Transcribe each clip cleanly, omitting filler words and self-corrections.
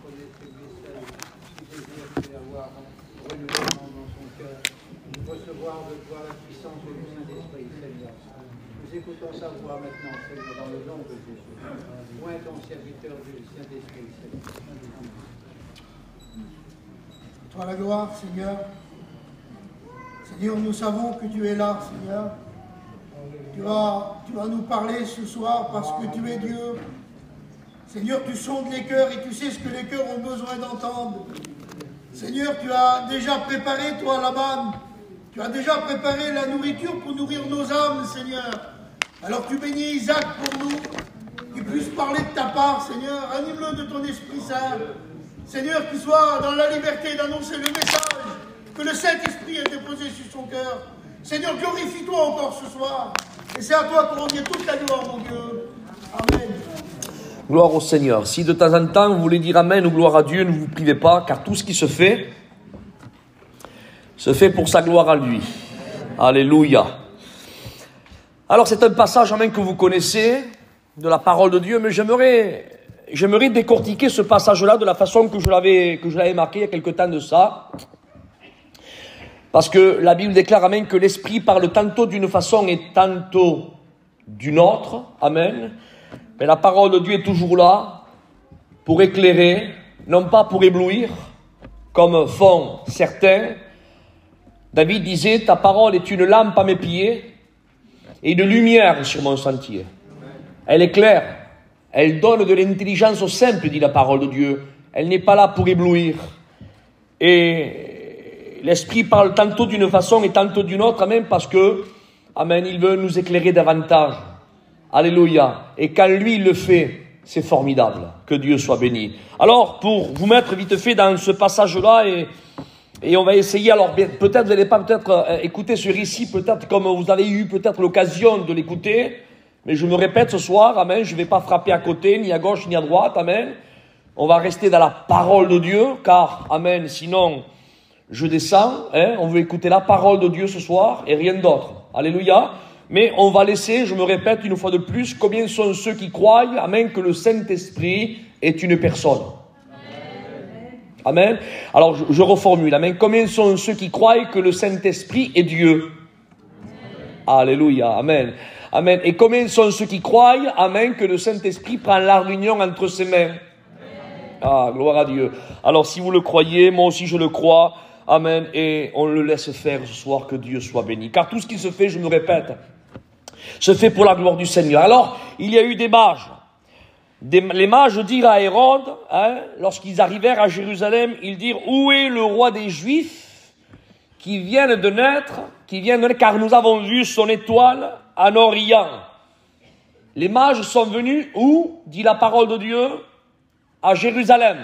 connaître ce message, qui désire avoir renouvellement dans son cœur, recevoir de toi la puissance du Saint-Esprit, Seigneur. Nous écoutons sa voix maintenant, Seigneur, dans le nom de Jésus. Point ton serviteur du Saint-Esprit, Seigneur. Toi la gloire, Seigneur. Seigneur, nous savons que tu es là, Seigneur. Tu vas nous parler ce soir parce que tu es Dieu. Seigneur, tu sondes les cœurs et tu sais ce que les cœurs ont besoin d'entendre. Seigneur, tu as déjà préparé, toi, la manne. Tu as déjà préparé la nourriture pour nourrir nos âmes, Seigneur. Alors tu bénis Isaac pour nous, qu'il puisse parler de ta part, Seigneur. Anime-le de ton Esprit Saint. Seigneur, qu'il soit dans la liberté d'annoncer le message que le Saint-Esprit a déposé sur son cœur. Seigneur, glorifie-toi encore ce soir. Et c'est à toi qu'on revient toute la gloire, mon Dieu. Amen. Gloire au Seigneur. Si de temps en temps vous voulez dire Amen ou gloire à Dieu, ne vous privez pas, car tout ce qui se fait pour sa gloire à lui. Alléluia. Alors c'est un passage Amen que vous connaissez de la parole de Dieu, mais j'aimerais décortiquer ce passage-là de la façon que je l'avais marqué il y a quelque temps de ça. Parce que la Bible déclare, Amen, que l'Esprit parle tantôt d'une façon et tantôt d'une autre. Amen. Mais la parole de Dieu est toujours là pour éclairer, non pas pour éblouir, comme font certains. David disait, ta parole est une lampe à mes pieds et une lumière sur mon sentier. Elle éclaire, elle donne de l'intelligence aux simples, dit la parole de Dieu. Elle n'est pas là pour éblouir. Et l'Esprit parle tantôt d'une façon et tantôt d'une autre, Amen, parce que, Amen, il veut nous éclairer davantage. Alléluia. Et quand lui, il le fait, c'est formidable. Que Dieu soit béni. Alors, pour vous mettre vite fait dans ce passage-là, et on va essayer, alors peut-être vous n'allez pas écouter ce récit, peut-être comme vous avez eu peut-être l'occasion de l'écouter, mais je me répète ce soir, Amen, je ne vais pas frapper à côté, ni à gauche, ni à droite, Amen. On va rester dans la parole de Dieu, car, Amen, sinon je descends, on veut écouter la parole de Dieu ce soir et rien d'autre. Alléluia. Mais on va laisser, je me répète une fois de plus, combien sont ceux qui croient, Amen, que le Saint-Esprit est une personne. Amen. Alors je reformule, Amen. Combien sont ceux qui croient que le Saint-Esprit est Dieu? Alléluia. Amen. Amen. Et combien sont ceux qui croient, Amen, que le Saint-Esprit prend la réunion entre ses mains? Ah, gloire à Dieu. Alors si vous le croyez, moi aussi je le crois. Amen. Et on le laisse faire ce soir, que Dieu soit béni. Car tout ce qui se fait, je me répète, se fait pour la gloire du Seigneur. Alors, il y a eu des mages. Les mages dirent à Hérode, lorsqu'ils arrivèrent à Jérusalem, ils dirent, où est le roi des Juifs qui vient de naître, car nous avons vu son étoile en Orient. Les mages sont venus, où, dit la parole de Dieu, à Jérusalem.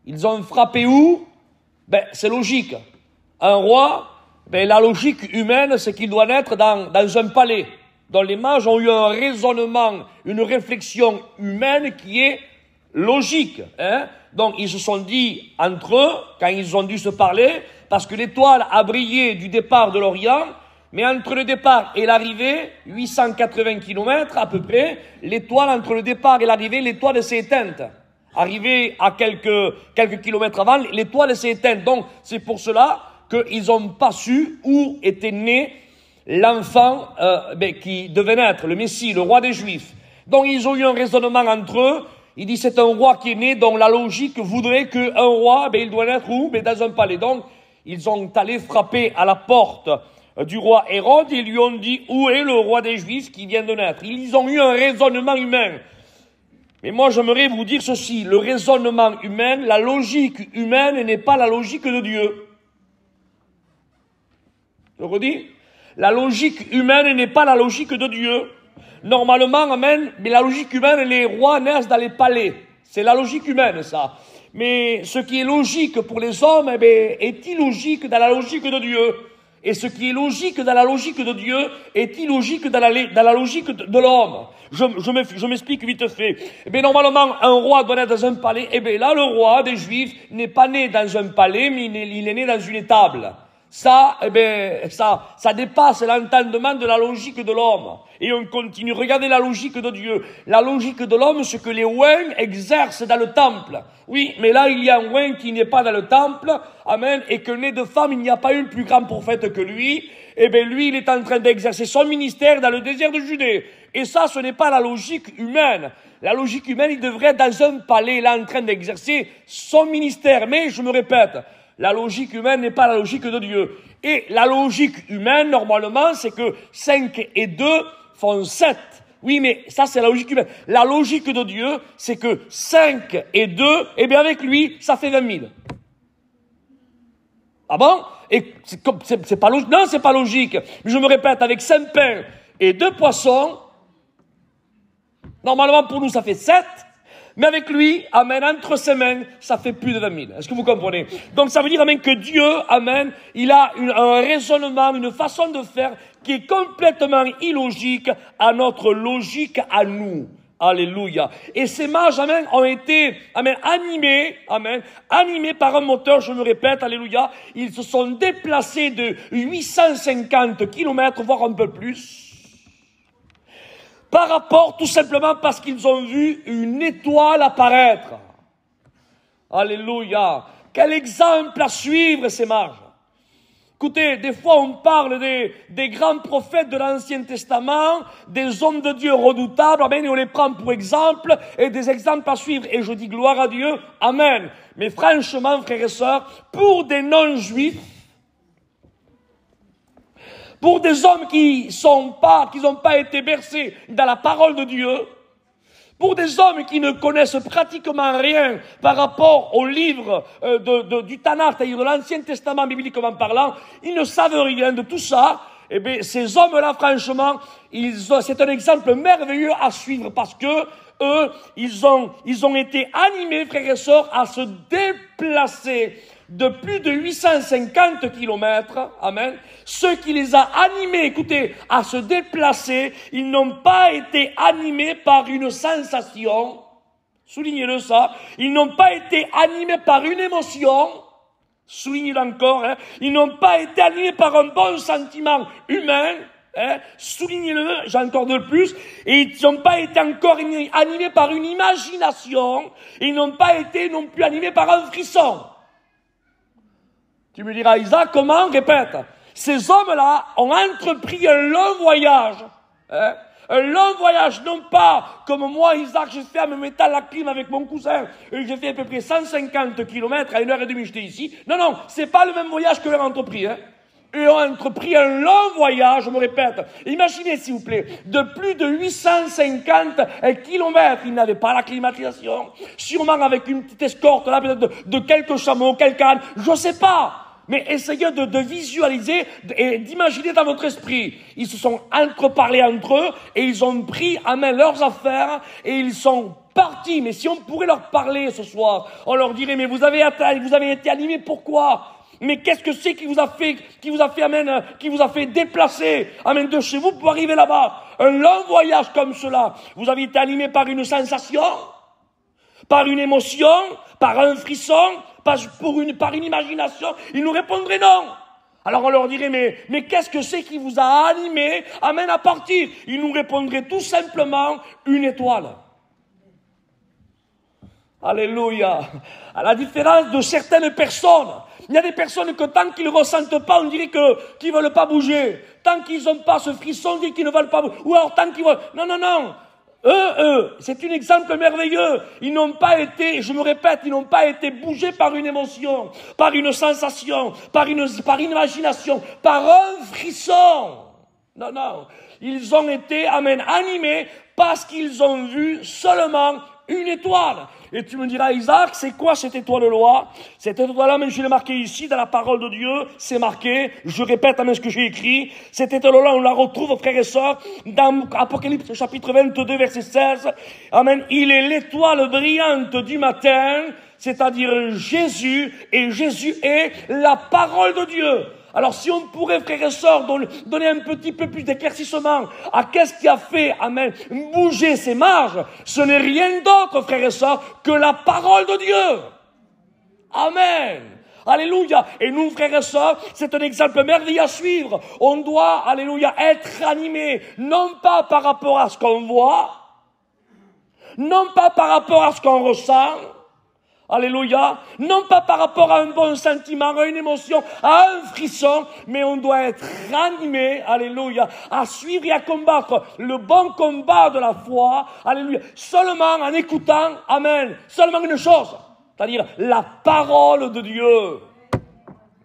Ils ont frappé où? C'est logique. Un roi, la logique humaine, c'est qu'il doit naître dans un palais. Donc les mages ont eu un raisonnement, une réflexion humaine qui est logique. Donc ils se sont dit entre eux, quand ils ont dû se parler, parce que l'étoile a brillé du départ de l'Orient, mais entre le départ et l'arrivée, 880 km à peu près, l'étoile, entre le départ et l'arrivée, l'étoile s'est éteinte. Arrivé à quelques kilomètres avant, l'étoile s'est éteinte. Donc, c'est pour cela qu'ils n'ont pas su où était né l'enfant qui devait naître, le Messie, le roi des Juifs. Donc, ils ont eu un raisonnement entre eux. Ils disent c'est un roi qui est né, donc la logique voudrait qu'un roi, il doit naître où? Dans un palais. Donc, ils ont allé frapper à la porte du roi Hérode et lui ont dit où est le roi des Juifs qui vient de naître. Ils ont eu un raisonnement humain. Mais moi, j'aimerais vous dire ceci, le raisonnement humain, la logique humaine n'est pas la logique de Dieu. Je redis, la logique humaine n'est pas la logique de Dieu. Normalement, amen, mais la logique humaine, les rois naissent dans les palais. C'est la logique humaine, ça. Mais ce qui est logique pour les hommes, est illogique dans la logique de Dieu. Et ce qui est logique dans la logique de Dieu est illogique dans la logique de l'homme. Je m'explique vite fait. Normalement, un roi doit naître dans un palais. Là, le roi des Juifs n'est pas né dans un palais, mais il est né dans une étable. ça, eh ben, ça dépasse l'entendement de la logique de l'homme. Et on continue. Regardez la logique de Dieu. La logique de l'homme, ce que les ouins exercent dans le temple. Oui, mais là, il y a un ouin qui n'est pas dans le temple. Amen. Et que né de femme, il n'y a pas eu plus grand prophète que lui. Eh bien, lui, il est en train d'exercer son ministère dans le désert de Judée. Et ça, ce n'est pas la logique humaine. La logique humaine, il devrait être dans un palais, là, en train d'exercer son ministère. Mais, je me répète, la logique humaine n'est pas la logique de Dieu. Et la logique humaine, normalement, c'est que 5 et 2 font 7. Oui, mais ça, c'est la logique humaine. La logique de Dieu, c'est que 5 et 2, eh bien, avec lui, ça fait 20 000. Ah bon? Et c'est pas logique. Non, c'est pas logique. Mais je me répète, avec 5 pains et 2 poissons, normalement, pour nous, ça fait 7. Mais avec lui, amen, entre ses mains, ça fait plus de 20 000. Est-ce que vous comprenez? Donc ça veut dire, amen, que Dieu, amen, il a un raisonnement, une façon de faire qui est complètement illogique à notre logique à nous. Alléluia. Et ces mages, amen, ont été, amen, animés par un moteur, je me répète, alléluia. Ils se sont déplacés de 850 kilomètres, voire un peu plus. Par rapport, tout simplement parce qu'ils ont vu une étoile apparaître. Alléluia. Quel exemple à suivre, ces mages. Écoutez, des fois on parle des grands prophètes de l'Ancien Testament, des hommes de Dieu redoutables, amen, et on les prend pour exemple, et des exemples à suivre. Et je dis gloire à Dieu, amen. Mais franchement, frères et sœurs, pour des non-juifs, pour des hommes qui n'ont pas été bercés dans la parole de Dieu, pour des hommes qui ne connaissent pratiquement rien par rapport au livre du Tanakh, c'est-à-dire de l'Ancien Testament bibliquement parlant, ils ne savent rien de tout ça. Eh bien, ces hommes-là, franchement, c'est un exemple merveilleux à suivre parce que eux, ils ont été animés, frères et sœurs, à se déplacer de plus de 850 kilomètres, amen. Ce qui les a animés, écoutez, à se déplacer, ils n'ont pas été animés par une sensation, soulignez-le ça, ils n'ont pas été animés par une émotion, soulignez-le encore, hein, ils n'ont pas été animés par un bon sentiment humain, hein, soulignez-le, j'ai encore de plus, et ils n'ont pas été encore animés par une imagination, ils n'ont pas été non plus animés par un frisson. Tu me diras, Isaac, comment? Répète. Ces hommes-là ont entrepris un long voyage. Hein? Un long voyage, non pas comme moi, Isaac, j'ai fait en me mettant la clim avec mon cousin. Et j'ai fait à peu près 150 kilomètres à 1h30, j'étais ici. Non, c'est pas le même voyage que leur entrepris. Hein? Eux ont entrepris un long voyage, je me répète. Imaginez, s'il vous plaît, de plus de 850 kilomètres. Ils n'avaient pas la climatisation. Sûrement avec une petite escorte, là, peut-être de quelques chameaux, quelques ânes. Je sais pas. Mais essayez de visualiser et d'imaginer dans votre esprit. Ils se sont entreparlés entre eux et ils ont pris à main leurs affaires et ils sont partis. Mais si on pourrait leur parler ce soir, on leur dirait, mais vous avez été animés, pourquoi? Mais qu'est-ce que c'est qui vous a fait déplacer, amen, de chez vous pour arriver là-bas? Un long voyage comme cela. Vous avez été animé par une sensation? Par une émotion? Par un frisson? Par une imagination? Ils nous répondraient non. Alors on leur dirait, mais qu'est-ce que c'est qui vous a animé, amen, à partir? Ils nous répondraient tout simplement une étoile. Alléluia. À la différence de certaines personnes, il y a des personnes que tant qu'ils ne ressentent pas, on dirait qu'ils ne veulent pas bouger. Tant qu'ils n'ont pas ce frisson, on dit qu'ils ne veulent pas bouger. Ou alors tant qu'ils veulent... Non. Eux, c'est un exemple merveilleux. Ils n'ont pas été, je me répète, ils n'ont pas été bougés par une émotion, par une sensation, par une imagination, par un frisson. Non. Ils ont été, amen, animés parce qu'ils ont vu seulement une étoile. Et tu me diras, Isaac, c'est quoi cette étoile-là? Cette étoile-là, même je l'ai marqué ici, dans la parole de Dieu, c'est marqué, je répète même ce que j'ai écrit, cette étoile-là, on la retrouve, frères et sœurs, dans Apocalypse chapitre 22, verset 16. Amen. Il est l'étoile brillante du matin, c'est-à-dire Jésus, et Jésus est la parole de Dieu. Alors si on pourrait, frères et sœurs, donner un petit peu plus d'éclaircissement à qu'est-ce qui a fait, amen, bouger ces mages, ce n'est rien d'autre, frères et sœurs, que la parole de Dieu. Amen. Alléluia. Et nous, frères et sœurs, c'est un exemple merveilleux à suivre. On doit, alléluia, être animé, non pas par rapport à ce qu'on voit, non pas par rapport à ce qu'on ressent, alléluia, non pas par rapport à un bon sentiment, à une émotion, à un frisson, mais on doit être animé, alléluia, à suivre et à combattre le bon combat de la foi, alléluia, seulement en écoutant, amen, seulement une chose, c'est-à-dire la parole de Dieu.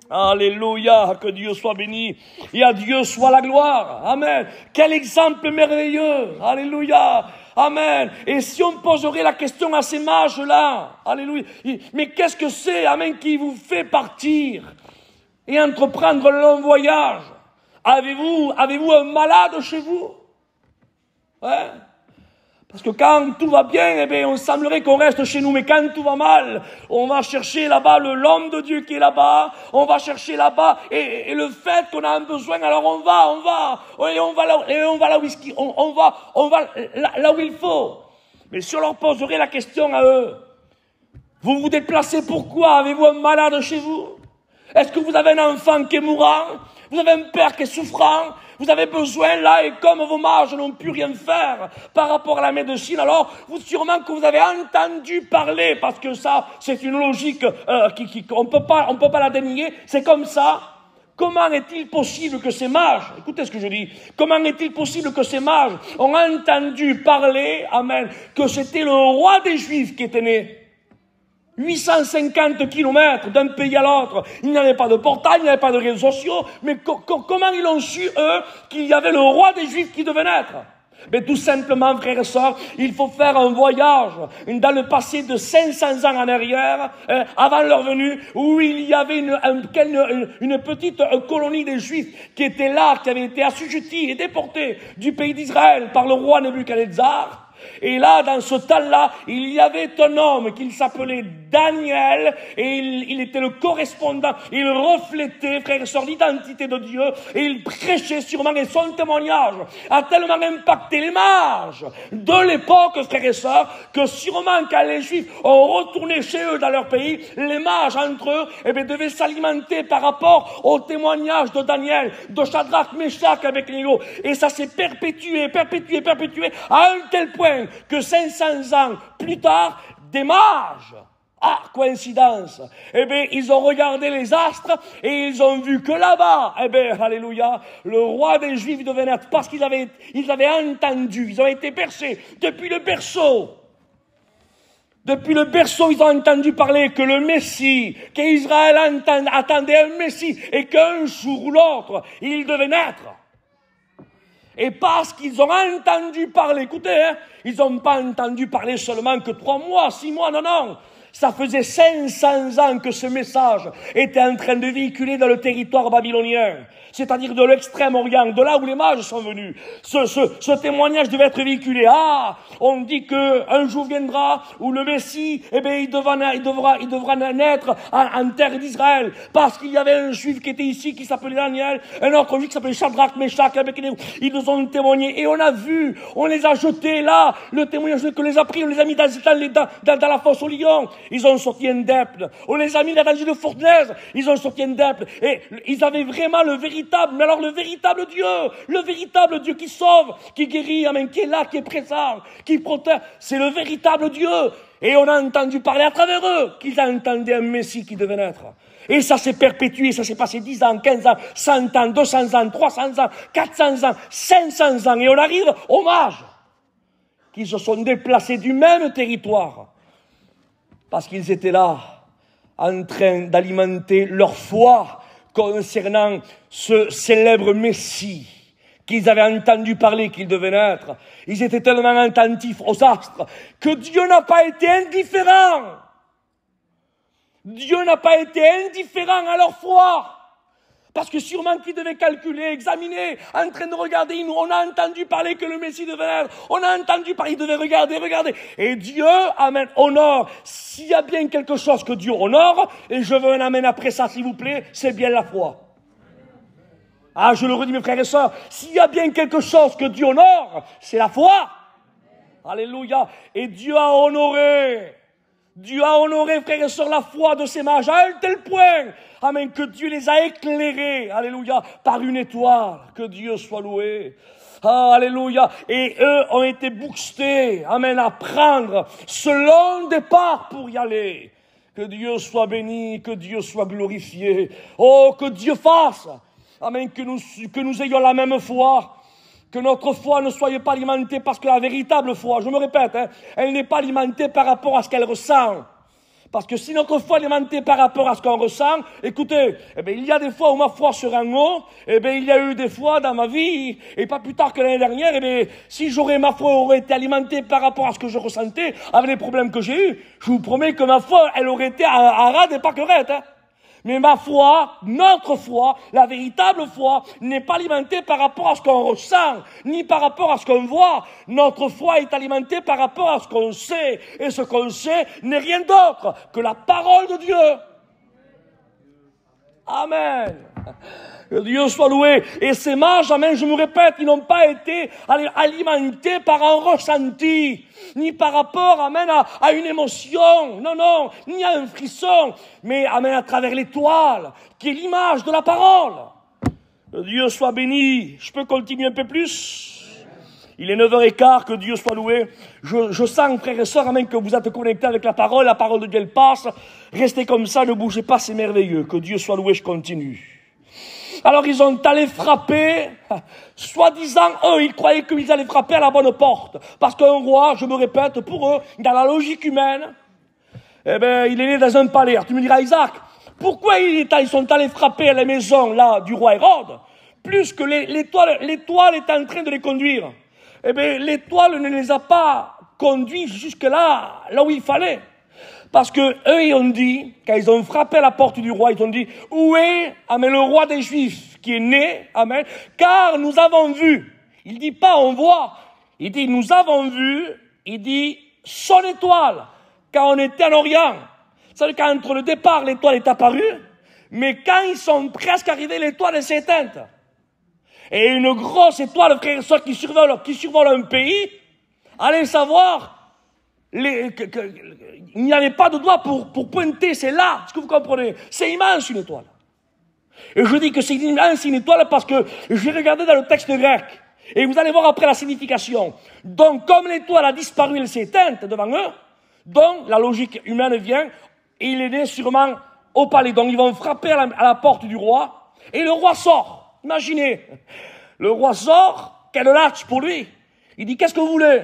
Alléluia, que Dieu soit béni et à Dieu soit la gloire. Amen. Quel exemple merveilleux. Alléluia. Amen. Et si on poserait la question à ces mages-là, alléluia, mais qu'est-ce que c'est, amen, qui vous fait partir et entreprendre un long voyage? Avez-vous un malade chez vous? Ouais. Parce que quand tout va bien, eh bien, on semblerait qu'on reste chez nous. Mais quand tout va mal, on va chercher là-bas l'homme de Dieu qui est là-bas. On va chercher là-bas. Et le fait qu'on a un besoin, alors on va là où il faut. Mais si on leur poserait la question à eux, vous vous déplacez pourquoi? Avez-vous un malade chez vous? Est-ce que vous avez un enfant qui est mourant? Vous avez un père qui est souffrant? Vous avez besoin là, et comme vos mages n'ont pu rien faire par rapport à la médecine, alors sûrement que vous avez entendu parler, parce que ça, c'est une logique on peut pas la dénier, c'est comme ça. Comment est-il possible que ces mages, écoutez ce que je dis, comment est-il possible que ces mages ont entendu parler, amen, que c'était le roi des Juifs qui était né? 850 kilomètres d'un pays à l'autre. Il n'y avait pas de portail, il n'y avait pas de réseaux sociaux. Mais comment ils ont su, eux, qu'il y avait le roi des Juifs qui devait naître? Mais tout simplement, frères et sœurs, il faut faire un voyage dans le passé de 500 ans en arrière, avant leur venue, où il y avait une petite colonie des Juifs qui était là, qui avait été assujettie et déportée du pays d'Israël par le roi Nebuchadnezzar. Et là, dans ce temps-là, il y avait un homme qui s'appelait Daniel, et il était le correspondant, il reflétait, frères et sœurs, l'identité de Dieu, et il prêchait sûrement, et son témoignage a tellement impacté les mages de l'époque, frères et sœurs, que sûrement quand les Juifs ont retourné chez eux dans leur pays, les mages entre eux, devaient s'alimenter par rapport au témoignage de Daniel, de Shadrach, Meshach, Abednego, et ça s'est perpétué, à un tel point que 500 ans plus tard, des mages, coïncidence, ils ont regardé les astres et ils ont vu que là-bas, alléluia, le roi des Juifs devait naître parce qu'ils avaient entendu, ils ont été bercés depuis le berceau. Depuis le berceau, ils ont entendu parler que le Messie, qu'Israël attendait un Messie et qu'un jour ou l'autre, il devait naître. Et parce qu'ils ont entendu parler, écoutez, ils n'ont pas entendu parler seulement que 3 mois, 6 mois, non. Ça faisait 500 ans que ce message était en train de véhiculer dans le territoire babylonien, c'est-à-dire de l'extrême-orient, de là où les mages sont venus. Ce témoignage devait être véhiculé. On dit que un jour viendra où le Messie, il devra naître en terre d'Israël, parce qu'il y avait un Juif qui était ici, qui s'appelait Daniel, un autre Juif qui s'appelait Shadrach, Meshach, Abednego. Ils nous ont témoigné, et on a vu, on les a jetés là, le témoignage que les a pris, on les a mis dans la fosse aux lions. Ils ont sorti indemnes. On les a mis dans une fournaise. Ils ont sorti indemnes. Et ils avaient vraiment le véritable Dieu qui sauve, qui guérit, amen, qui est là, qui est présent, qui protège. C'est le véritable Dieu. Et on a entendu parler à travers eux qu'ils entendaient un Messie qui devait naître. Et ça s'est perpétué, ça s'est passé 10 ans, 15 ans, 100 ans, 200 ans, 300 ans, 400 ans, 500 ans. Et on arrive aux mages qui se sont déplacés du même territoire. Parce qu'ils étaient là, en train d'alimenter leur foi concernant ce célèbre Messie qu'ils avaient entendu parler qu'il devait naître. Ils étaient tellement attentifs aux astres que Dieu n'a pas été indifférent. Dieu n'a pas été indifférent à leur foi. Parce que sûrement qu'ils devaient calculer, examiner, en train de regarder. On a entendu parler que le Messie devait naître. On a entendu parler, ils devaient regarder. Et Dieu, amen, honore. S'il y a bien quelque chose que Dieu honore, et je veux un amen après ça, s'il vous plaît, c'est bien la foi. Je le redis, mes frères et sœurs, s'il y a bien quelque chose que Dieu honore, c'est la foi. Alléluia. Et Dieu a honoré Dieu a honoré, frères et sœurs, la foi de ces mages à un tel point, amen, que Dieu les a éclairés, alléluia, par une étoile. Que Dieu soit loué. Ah, alléluia. Et eux ont été boostés, amen, à prendre ce long départ pour y aller. Que Dieu soit béni, que Dieu soit glorifié. Oh, que Dieu fasse, amen, que nous ayons la même foi. Que notre foi ne soit pas alimentée parce que la véritable foi, je me répète, elle n'est pas alimentée par rapport à ce qu'elle ressent. Parce que si notre foi est alimentée par rapport à ce qu'on ressent, écoutez, il y a des fois où ma foi sera en haut, il y a eu des fois dans ma vie, et pas plus tard que l'année dernière, si ma foi aurait été alimentée par rapport à ce que je ressentais, avec les problèmes que j'ai eus, je vous promets que ma foi, elle aurait été à rade et pas querette, Mais ma foi, notre foi, la véritable foi, n'est pas alimentée par rapport à ce qu'on ressent, ni par rapport à ce qu'on voit. Notre foi est alimentée par rapport à ce qu'on sait. Et ce qu'on sait n'est rien d'autre que la parole de Dieu. Amen. Que Dieu soit loué. Et ces mages, amen, je me répète, ils n'ont pas été alimentés par un ressenti, ni par rapport, amen, à une émotion, non, ni à un frisson, mais, amen, à travers l'étoile, qui est l'image de la parole. Que Dieu soit béni. Je peux continuer un peu plus? Il est 9h15, que Dieu soit loué. Je sens, frères et sœurs, amen, que vous êtes connectés avec la parole de Dieu, elle passe. Restez comme ça, ne bougez pas, c'est merveilleux. Que Dieu soit loué, je continue. Alors ils ont allé frapper, soi-disant, eux, ils croyaient qu'ils allaient frapper à la bonne porte. Parce qu'un roi, je me répète, pour eux, dans la logique humaine, il est né dans un palais. Alors tu me diras, Isaac, pourquoi ils sont allés frapper à la maison, là, du roi Hérode, plus que l'étoile est en train de les conduire? L'étoile ne les a pas conduits jusque là où il fallait. Parce que eux, ils ont dit, quand ils ont frappé à la porte du roi, ils ont dit, où est, amen, le roi des Juifs qui est né, amen, car nous avons vu. Il dit pas on voit, il dit nous avons vu, il dit son étoile, quand on était en Orient. C'est-à-dire qu'entre le départ, l'étoile est apparue, mais quand ils sont presque arrivés, l'étoile s'est éteinte. Et une grosse étoile, frères et sœurs, qui survole un pays, allez savoir, il n'y avait pas de doigt pour pointer, c'est là, est-ce que vous comprenez? C'est immense une étoile. Et je dis que c'est immense une étoile parce que j'ai regardé dans le texte grec, et vous allez voir après la signification. Donc, comme l'étoile a disparu, elle s'est éteinte devant eux, donc la logique humaine vient, et il est né sûrement au palais. Donc ils vont frapper à la porte du roi, et le roi sort. Imaginez, le roi sort, quel lâche pour lui. Il dit, qu'est-ce que vous voulez?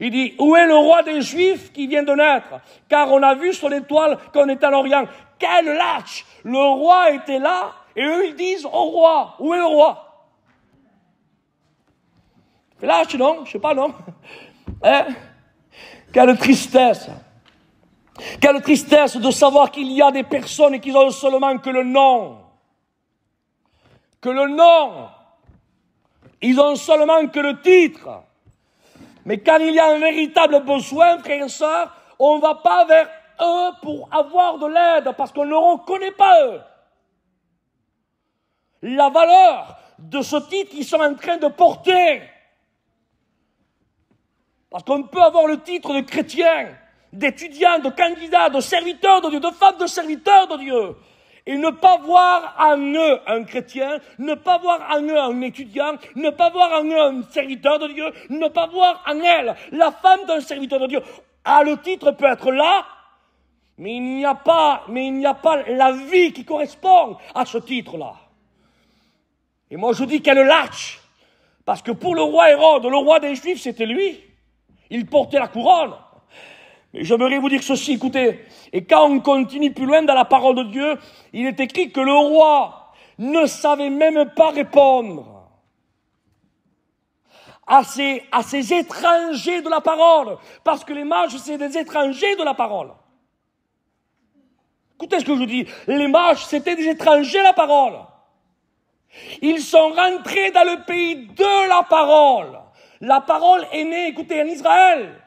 Il dit, où est le roi des Juifs qui vient de naître? Car on a vu sur l'étoile qu'on était en Orient. Quel lâche! Le roi était là, et eux ils disent au roi, où est le roi? Lâche, non? Je sais pas, non? Quelle tristesse! Quelle tristesse de savoir qu'il y a des personnes qui ont seulement que le nom. Que le nom. Ils ont seulement que le titre. Mais quand il y a un véritable besoin, frères et sœurs, on ne va pas vers eux pour avoir de l'aide, parce qu'on ne reconnaît pas eux. La valeur de ce titre qu'ils sont en train de porter. Parce qu'on peut avoir le titre de chrétien, d'étudiant, de candidat, de serviteur de Dieu, de femme de serviteur de Dieu. Et ne pas voir en eux un chrétien, ne pas voir en eux un étudiant, ne pas voir en eux un serviteur de Dieu, ne pas voir en elle la femme d'un serviteur de Dieu. Ah, le titre peut être là, mais il n'y a pas la vie qui correspond à ce titre-là. Et moi je dis qu'elle lâche, parce que pour le roi Hérode, le roi des Juifs, c'était lui. Il portait la couronne. Mais j'aimerais vous dire ceci, écoutez, et quand on continue plus loin dans la parole de Dieu, il est écrit que le roi ne savait même pas répondre à ces étrangers de la parole, parce que les mages, c'est des étrangers de la parole. Écoutez ce que je dis, les mages, c'était des étrangers de la parole. Ils sont rentrés dans le pays de la parole. La parole est née, écoutez, en Israël.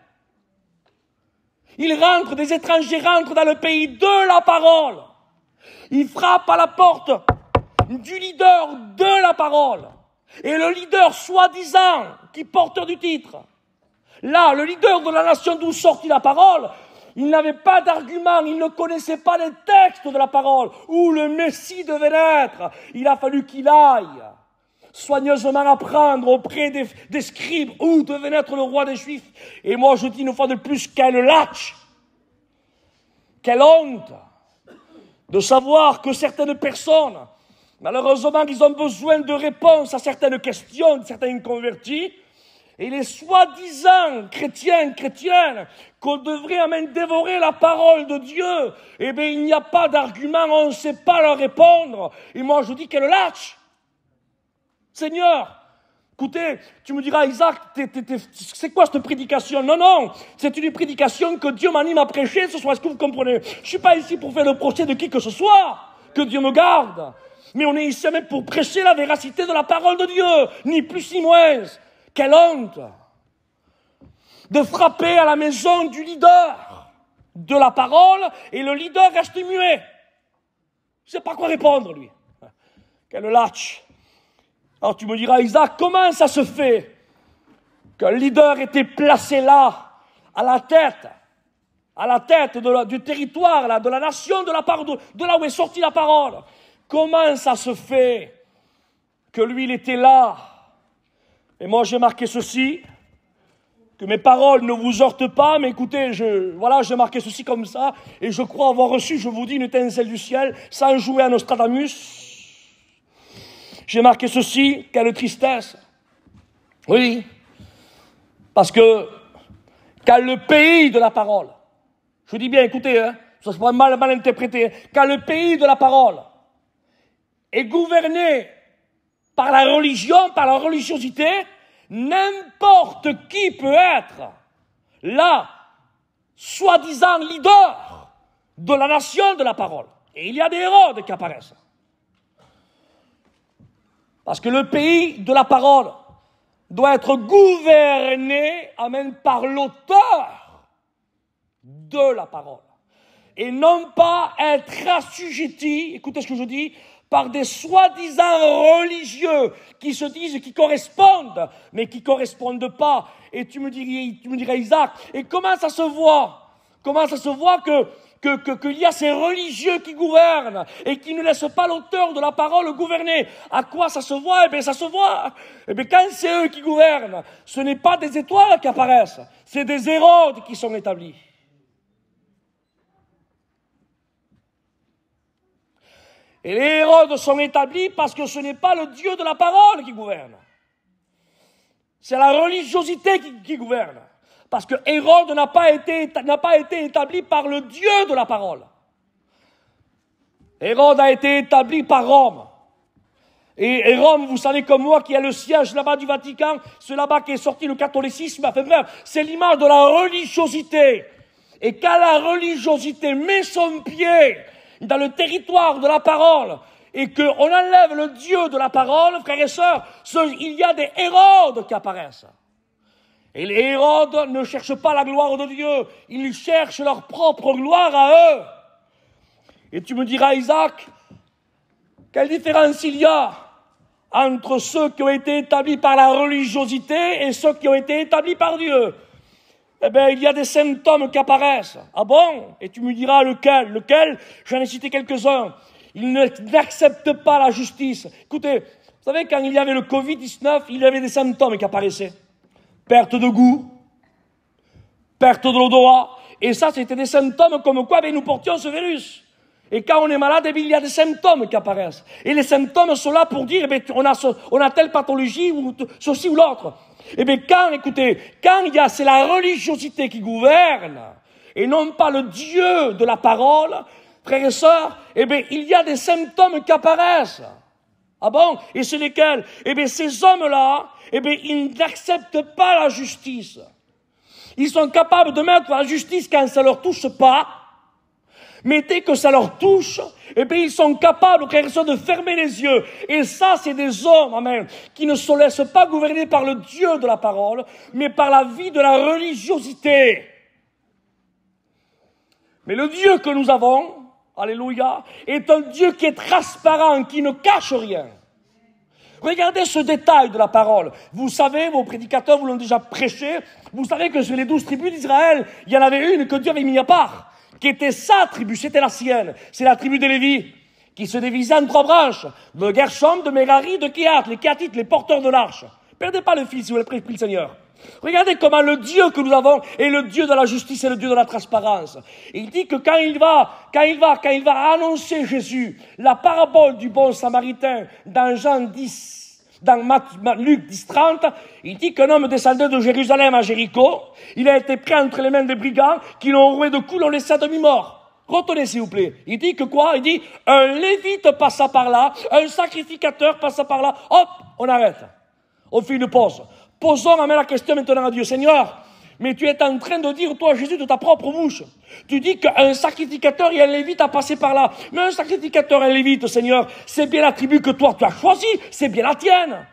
Des étrangers rentrent dans le pays de la parole. Ils frappent à la porte du leader de la parole. Et le leader, soi-disant, qui porteur du titre, là, le leader de la nation d'où sortit la parole, Ils n'avaient pas d'argument, ils ne connaissaient pas les textes de la parole, où le Messie devait naître. Il a fallu qu'il aille soigneusement apprendre auprès des scribes où devait naître le roi des Juifs. Et moi je dis une fois de plus, quelle lâche, quelle honte de savoir que certaines personnes, malheureusement, ils ont besoin de réponses à certaines questions de certains convertis. Et les soi-disant chrétiennes, qu'on devrait même dévorer la parole de Dieu, eh bien, il n'y a pas d'argument, on ne sait pas leur répondre. Et moi, je dis qu'elle lâche. Seigneur, écoutez, tu me diras, Isaac, c'est quoi cette prédication? Non, c'est une prédication que Dieu m'anime à prêcher ce soir. Est-ce que vous comprenez? Je ne suis pas ici pour faire le procès de qui que ce soit. Que Dieu me garde. Mais on est ici même pour prêcher la véracité de la parole de Dieu. Ni plus ni moins. Quelle honte de frapper à la maison du leader de la parole et le leader reste muet. Il ne sait pas quoi répondre, lui. Quelle lâche. Alors tu me diras, Isaac, comment ça se fait qu'un leader était placé là, à la tête du territoire, là, de la nation, de là où est sortie la parole? Comment ça se fait que lui, il était là? Et moi, j'ai marqué ceci, que mes paroles ne vous heurtent pas, mais écoutez, j'ai marqué ceci comme ça, et je crois avoir reçu, je vous dis, une étincelle du ciel, sans jouer à Nostradamus. J'ai marqué ceci, quelle tristesse. Oui, parce que quand le pays de la parole, je dis bien, écoutez, ça se pourrait mal interpréter, quand le pays de la parole est gouverné par la religion, par la religiosité, n'importe qui peut être là, soi-disant leader de la nation de la parole. Et il y a des Hérodes qui apparaissent. Parce que le pays de la parole doit être gouverné, amen, par l'auteur de la parole. Et non pas être assujetti, écoutez ce que je dis, par des soi-disant religieux qui se disent, qui correspondent, mais qui ne correspondent pas. Et tu me dirais, Isaac, et comment ça se voit? Comment ça se voit qu'il y a ces religieux qui gouvernent et qui ne laissent pas l'auteur de la parole gouverner? À quoi ça se voit? Eh bien, ça se voit. Eh bien, quand c'est eux qui gouvernent, ce n'est pas des étoiles qui apparaissent, c'est des Hérodes qui sont établis. Et les Hérodes sont établis parce que ce n'est pas le Dieu de la parole qui gouverne. C'est la religiosité qui gouverne. Parce que Hérode n'a pas été établi par le Dieu de la parole. Hérode a été établi par Rome. Et Rome, vous savez comme moi, qui a le siège là-bas du Vatican, c'est là-bas qu'est sorti le catholicisme. Enfin bref, c'est l'image de la religiosité. Et quand la religiosité met son pied dans le territoire de la parole, et qu'on enlève le Dieu de la parole, frères et sœurs, il y a des Hérodes qui apparaissent. Et les Hérodes ne cherchent pas la gloire de Dieu, ils cherchent leur propre gloire à eux. Et tu me diras, Isaac, quelle différence il y a entre ceux qui ont été établis par la religiosité et ceux qui ont été établis par Dieu? Eh bien, il y a des symptômes qui apparaissent. Ah bon? Et tu me diras lequel? J'en ai cité quelques-uns. Ils n'acceptent pas la justice. Écoutez, vous savez, quand il y avait le Covid-19, il y avait des symptômes qui apparaissaient. Perte de goût, perte de l'odorat. Et ça, c'était des symptômes comme quoi nous portions ce virus. Et quand on est malade, il y a des symptômes qui apparaissent. Et les symptômes sont là pour dire, on a telle pathologie ou ceci ou l'autre. Eh bien, c'est la religiosité qui gouverne, et non pas le Dieu de la parole, frères et sœurs, eh bien, il y a des symptômes qui apparaissent. Ah bon? Et c'est lesquels? Eh bien, ces hommes-là, eh bien, ils n'acceptent pas la justice. Ils sont capables de mettre la justice quand ça leur touche pas, mais dès que ça leur touche, eh bien, ils sont capables, frères et sœurs, de fermer les yeux. Et ça, c'est des hommes, amen, qui ne se laissent pas gouverner par le Dieu de la parole, mais par la vie de la religiosité. Mais le Dieu que nous avons, alléluia, est un Dieu qui est transparent, qui ne cache rien. Regardez ce détail de la parole. Vous savez, vos prédicateurs vous l'ont déjà prêché, vous savez que sur les 12 tribus d'Israël, il y en avait une que Dieu avait mis à part, qui était sa tribu, c'était la sienne. C'est la tribu de Lévi, qui se divisait en 3 branches, de Gershom, de Merari, de Kehat, les Kéhatites, les porteurs de l'arche. Perdez pas le fil si vous avez pris le Seigneur. Regardez comment le Dieu que nous avons est le Dieu de la justice et le Dieu de la transparence. Il dit que quand il va annoncer Jésus, la parabole du bon samaritain dans Jean 10, dans Luc 10, 30, il dit qu'un homme descendait de Jérusalem à Jéricho, il a été pris entre les mains des brigands qui l'ont roué de coups, l'ont laissé à demi-mort. Retenez s'il vous plaît. Il dit que quoi? Il dit, un lévite passa par là, un sacrificateur passa par là, hop, on arrête. On fait une pause. Posons la question maintenant à Dieu. Seigneur, mais tu es en train de dire, toi, Jésus, de ta propre bouche. Tu dis qu'un sacrificateur et un lévite a passé par là. Mais un sacrificateur et un lévite, Seigneur, c'est bien la tribu que toi, tu as choisie. C'est bien la tienne.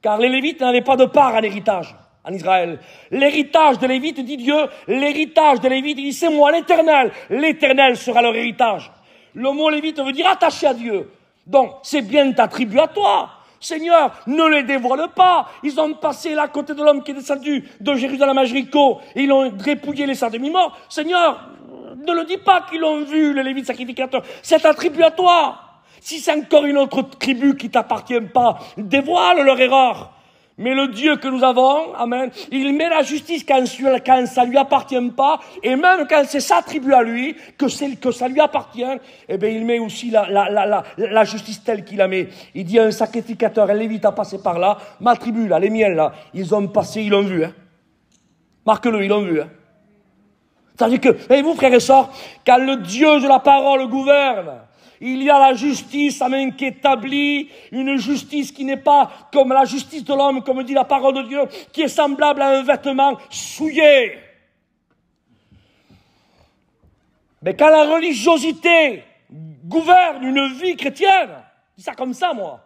Car les lévites n'avaient pas de part en héritage en Israël. L'héritage de Lévite, dit Dieu, l'héritage de Lévite, il dit, c'est moi, l'Éternel. L'Éternel sera leur héritage. Le mot lévite veut dire attaché à Dieu. Donc, c'est bien ta tribu à toi. Seigneur, ne les dévoile pas. Ils ont passé là à côté de l'homme qui est descendu de Jérusalem à Jéricho. Et ils ont dépouillé les saints demi-morts. Seigneur, ne le dis pas qu'ils l'ont vu, le Lévite sacrificateur. C'est ta tribu à toi. Si c'est encore une autre tribu qui t'appartient pas, dévoile leur erreur. Mais le Dieu que nous avons, amen, il met la justice quand ça lui appartient pas, et même quand c'est sa tribu à lui, que ça lui appartient, eh bien, il met aussi la justice telle qu'il la met. Il dit un sacrificateur, un lévite a passé par là, ma tribu là, les miens là, ils ont passé, ils l'ont vu, hein. Marque-le, ils l'ont vu, hein. C'est-à-dire que, voyez-vous, frères et sœurs, quand le Dieu de la parole gouverne, il y a la justice, amen, qui établit, une justice qui n'est pas comme la justice de l'homme, comme dit la parole de Dieu, qui est semblable à un vêtement souillé. Mais quand la religiosité gouverne une vie chrétienne, je dis ça comme ça, moi,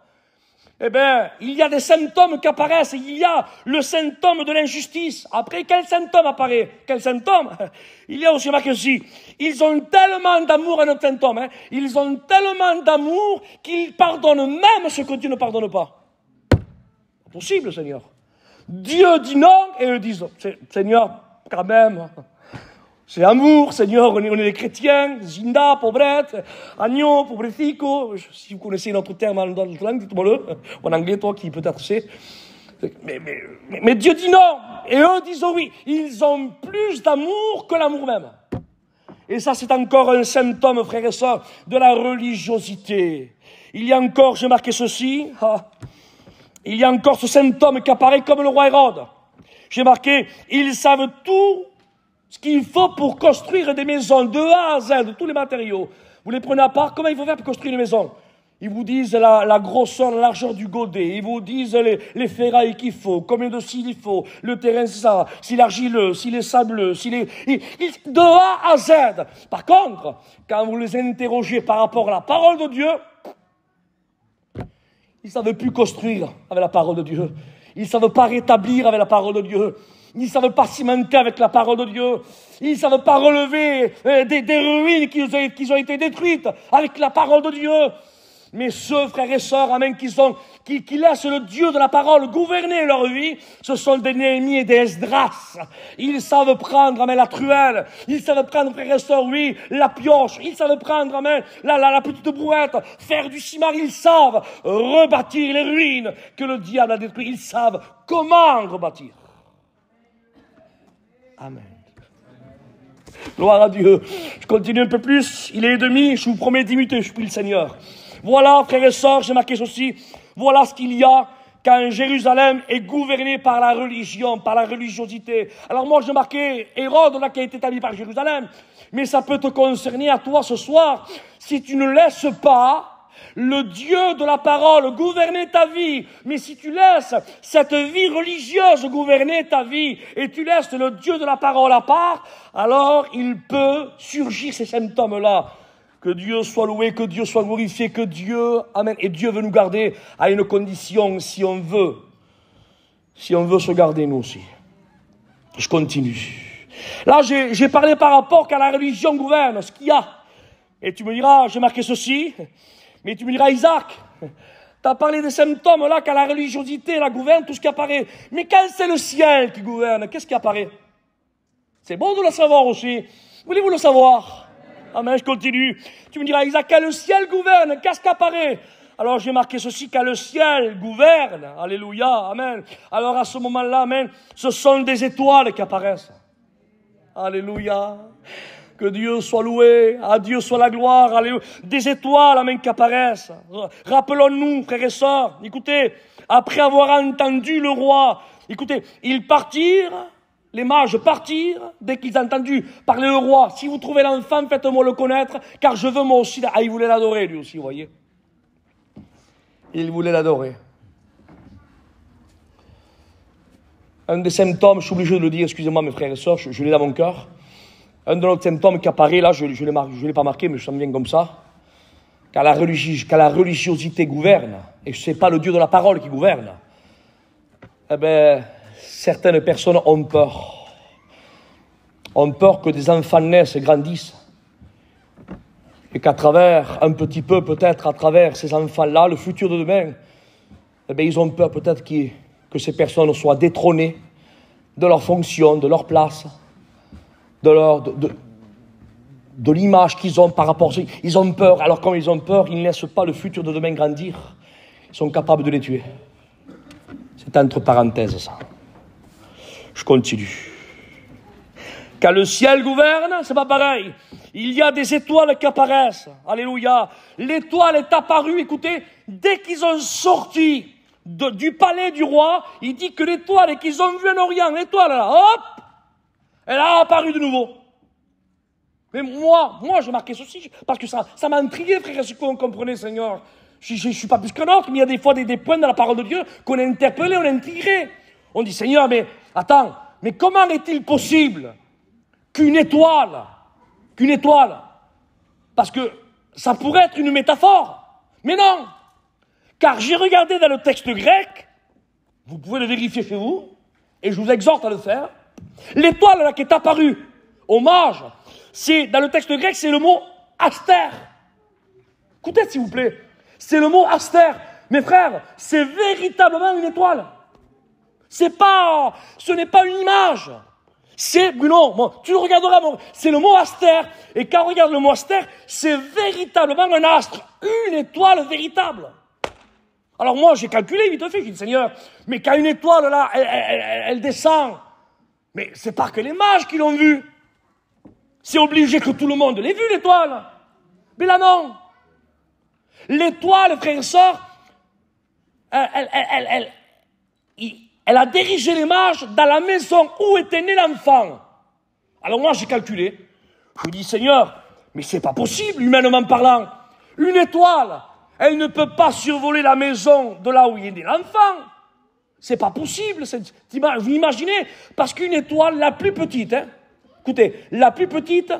eh bien, il y a des symptômes qui apparaissent. Il y a le symptôme de l'injustice. Après, quel symptôme apparaît? Quel symptôme? Il y a aussi marqué aussi. Ils ont tellement d'amour, un autre symptôme, hein. Ils ont tellement d'amour qu'ils pardonnent même ce que Dieu ne pardonne pas. Pas possible, Seigneur. Dieu dit non et eux disent, Seigneur, quand même. C'est amour, Seigneur, on est des chrétiens, zinda, pauvrette, agneau, pobrecico, si vous connaissez notre terme dans notre langue, dites-moi-le, en anglais, toi qui peut-être sais. Mais Dieu dit non, et eux disent oui. Ils ont plus d'amour que l'amour même. Et ça, c'est encore un symptôme, frères et sœurs, de la religiosité. Il y a encore, j'ai marqué ceci, il y a encore ce symptôme qui apparaît comme le roi Hérode. J'ai marqué, ils savent tout ce qu'il faut pour construire des maisons, de A à Z, de tous les matériaux. Vous les prenez à part, comment il faut faire pour construire une maison? Ils vous disent la grosseur, la largeur du godet, ils vous disent les ferrailles qu'il faut, combien de cils il faut, le terrain c'est ça, s'il est argileux, s'il est sableux, de A à Z. Par contre, quand vous les interrogez par rapport à la parole de Dieu, ils ne savent plus construire avec la parole de Dieu. Ils ne savent pas rétablir avec la parole de Dieu. Ils ne savent pas cimenter avec la parole de Dieu. Ils ne savent pas relever des ruines qui ont été détruites avec la parole de Dieu. Mais ceux, frères et sœurs, amen, qui laissent le Dieu de la parole gouverner leur vie, ce sont des Néhémies et des Esdras. Ils savent prendre, amen, la truelle. Ils savent prendre, frères et sœurs, oui, la pioche. Ils savent prendre, amen, la petite brouette, faire du ciment. Ils savent rebâtir les ruines que le diable a détruites. Ils savent comment rebâtir. Amen. Gloire à Dieu. Je continue un peu plus. Il est demi. Je vous promets 10 minutes. Je prie le Seigneur. Voilà, frères et sœurs, j'ai marqué ceci. Voilà ce qu'il y a quand Jérusalem est gouverné par la religion, par la religiosité. Alors moi, j'ai marqué Hérode, là, qui a été établi par Jérusalem. Mais ça peut te concerner à toi ce soir. Si tu ne laisses pas le Dieu de la parole gouverner ta vie, mais si tu laisses cette vie religieuse gouverner ta vie, et tu laisses le Dieu de la parole à part, alors il peut surgir ces symptômes-là. Que Dieu soit loué, que Dieu soit glorifié, que Dieu, amen, et Dieu veut nous garder à une condition, si on veut se garder nous aussi. Je continue. Là, j'ai parlé par rapport qu'à la religion gouverne, ce qu'il y a. Et tu me diras, j'ai marqué ceci, mais tu me diras, Isaac, Tu as parlé des symptômes là, quand la religiosité la gouverne, tout ce qui apparaît. Mais quand c'est le ciel qui gouverne, qu'est-ce qui apparaît? C'est bon de le savoir aussi. Voulez-vous le savoir? Amen, je continue. Tu me diras, Isaac, quand le ciel gouverne, qu'est-ce qui apparaît? Alors j'ai marqué ceci, quand le ciel gouverne, alléluia, amen. Alors à ce moment-là, amen, ce sont des étoiles qui apparaissent. Alléluia. Que Dieu soit loué, à Dieu soit la gloire, alléluia. Des étoiles, amen, qui apparaissent. Rappelons-nous, frères et sœurs, écoutez, après avoir entendu le roi, écoutez, ils partirent, les mages partirent, dès qu'ils ont entendu parler le roi. Si vous trouvez l'enfant, faites-moi le connaître, car je veux moi aussi. Ah, il voulait l'adorer, lui aussi, vous voyez. Il voulait l'adorer. Un des symptômes, je suis obligé de le dire, excusez-moi mes frères et sœurs, je l'ai dans mon cœur. Un de nos symptômes qui apparaît, là, je ne l'ai pas marqué, mais je sens bien comme ça. Quand la religiosité gouverne, et ce n'est pas le Dieu de la parole qui gouverne, eh bien, certaines personnes ont peur. Ont peur que des enfants naissent et grandissent. Et qu'à travers, un petit peu peut-être, à travers ces enfants-là, le futur de demain, eh bien, ils ont peur peut-être que ces personnes soient détrônées de leur fonction, de leur place, de l'image qu'ils ont par rapport à... Ils ont peur. Alors quand ils ont peur, ils ne laissent pas le futur de demain grandir. Ils sont capables de les tuer. C'est entre parenthèses, ça. Je continue. Quand le ciel gouverne, c'est pas pareil. Il y a des étoiles qui apparaissent. Alléluia. L'étoile est apparue, écoutez, dès qu'ils ont sorti du palais du roi, il dit que l'étoile qu'ils ont vue en Orient, l'étoile là, hop, elle a apparu de nouveau. Mais moi, j'ai marqué ceci, parce que ça m'a intrigué, frère, ce qu'on comprenait, Seigneur. Je ne suis pas plus qu'un autre, mais il y a des fois des points dans la parole de Dieu qu'on a interpellés, on a intrigué. On dit, Seigneur, mais attends, mais comment est-il possible qu'une étoile, parce que ça pourrait être une métaphore, mais non, car j'ai regardé dans le texte grec, vous pouvez le vérifier chez vous, et je vous exhorte à le faire, l'étoile là qui est apparue aux mages, c'est, dans le texte grec, c'est le mot astère. Écoutez, s'il vous plaît, c'est le mot astère. Mes frères, c'est véritablement une étoile. Ce n'est pas une image. C'est, Bruno, tu le regarderas, c'est le mot astère. Et quand on regarde le mot astère, c'est véritablement un astre. Une étoile véritable. Alors moi, j'ai calculé vite fait, j'ai dit, Seigneur, mais quand une étoile, là, elle descend, mais c'est pas que les mages qui l'ont vue. C'est obligé que tout le monde l'ait vue, l'étoile. Mais là, non. L'étoile, frères et sœurs, elle a dirigé les mages dans la maison où était né l'enfant. Alors moi, j'ai calculé. Je me dis, Seigneur, mais c'est pas possible, humainement parlant. Une étoile, elle ne peut pas survoler la maison de là où il est né l'enfant. C'est pas possible. Vous imaginez? Parce qu'une étoile, la plus petite, écoutez, la plus petite,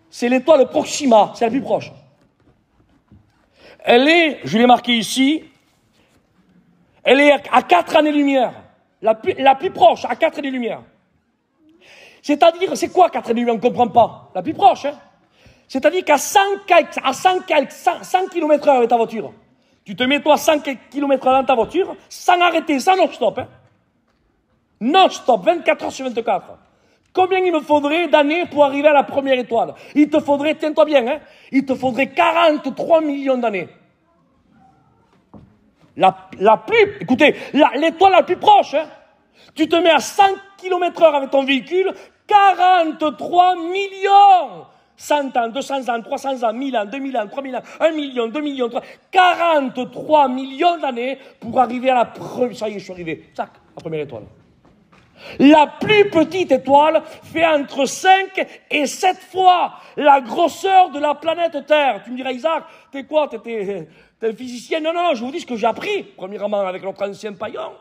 c'est l'étoile Proxima, c'est la plus proche. Elle est, je l'ai marqué ici, elle est à 4 années-lumière. La plus proche, à 4 années-lumière. C'est-à-dire, c'est quoi 4 années-lumière? On ne comprend pas. La plus proche, C'est-à-dire qu'à 100 km/h avec ta voiture, tu te mets toi 100 km/h dans ta voiture, sans arrêter, sans non-stop. Non-stop, 24 heures sur 24. Combien il me faudrait d'années pour arriver à la première étoile? Il te faudrait, tiens-toi bien, il te faudrait 43 millions d'années. Écoutez, l'étoile la plus proche, tu te mets à 100 km/h avec ton véhicule, 43 millions 100 ans, 200 ans, 300 ans, 1000 ans, 2000 ans, 3000 ans, 1 million, 2 millions, 43 millions d'années pour arriver à la première. Ça y est, je suis arrivé. Tac, la première étoile. La plus petite étoile fait entre 5 et 7 fois la grosseur de la planète Terre. Tu me diras, Isaac, t'es quoi? T'es un physicien? Non, je vous dis ce que j'ai appris. Premièrement, avec notre ancien païen.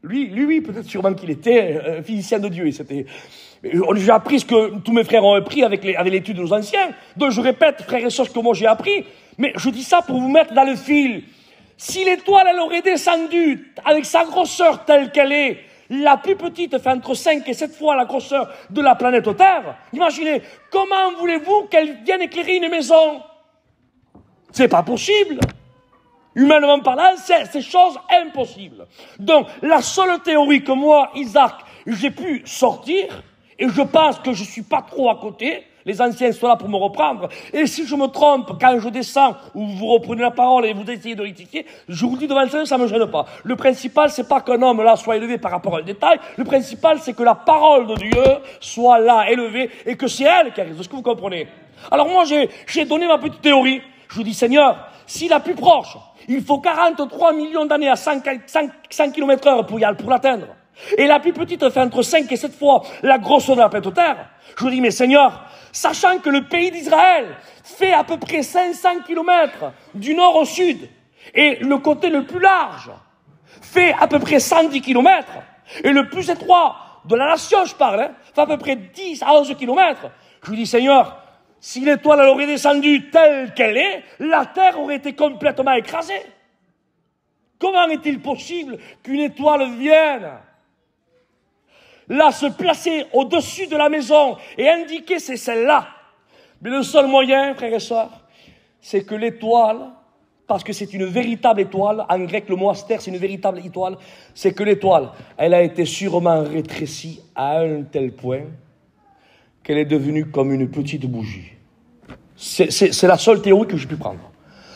Lui, peut-être sûrement qu'il était un physicien de Dieu. J'ai appris ce que tous mes frères ont appris avec l'étude de nos anciens. Donc je répète, frères et sœurs, ce que moi j'ai appris. Mais je dis ça pour vous mettre dans le fil. Si l'étoile, elle aurait descendu avec sa grosseur telle qu'elle est, la plus petite fait entre 5 et 7 fois la grosseur de la planète Terre. Imaginez, comment voulez-vous qu'elle vienne éclairer une maison? C'est pas possible. Humainement parlant, c'est chose impossible. Donc, la seule théorie que moi, Isaac, j'ai pu sortir, et je pense que je suis pas trop à côté, les anciens sont là pour me reprendre, et si je me trompe quand je descends, ou vous reprenez la parole et vous essayez de rectifier, je vous dis devant le Seigneur, ça me gêne pas. Le principal, c'est pas qu'un homme là soit élevé par rapport à un détail, le principal, c'est que la parole de Dieu soit là, élevée, et que c'est elle qui arrive. Est-ce que vous comprenez? Alors moi, j'ai donné ma petite théorie. Je vous dis, Seigneur, si la plus proche, il faut 43 millions d'années à 100 km/h pour l'atteindre, et la plus petite fait entre 5 et 7 fois la grosseur de la planète Terre, je vous dis, mais Seigneur, sachant que le pays d'Israël fait à peu près 500 km du nord au sud, et le côté le plus large fait à peu près 110 km, et le plus étroit de la nation, je parle, fait à peu près 10 à 11 km, je vous dis, Seigneur, si l'étoile elle aurait descendu telle qu'elle est, la Terre aurait été complètement écrasée. Comment est-il possible qu'une étoile vienne là se placer au-dessus de la maison et indiquer c'est celle-là? Mais le seul moyen, frères et sœurs, c'est que l'étoile, parce que c'est une véritable étoile, en grec le mot astère c'est une véritable étoile, c'est que l'étoile, elle a été sûrement rétrécie à un tel point qu'elle est devenue comme une petite bougie. C'est la seule théorie que j'ai pu prendre.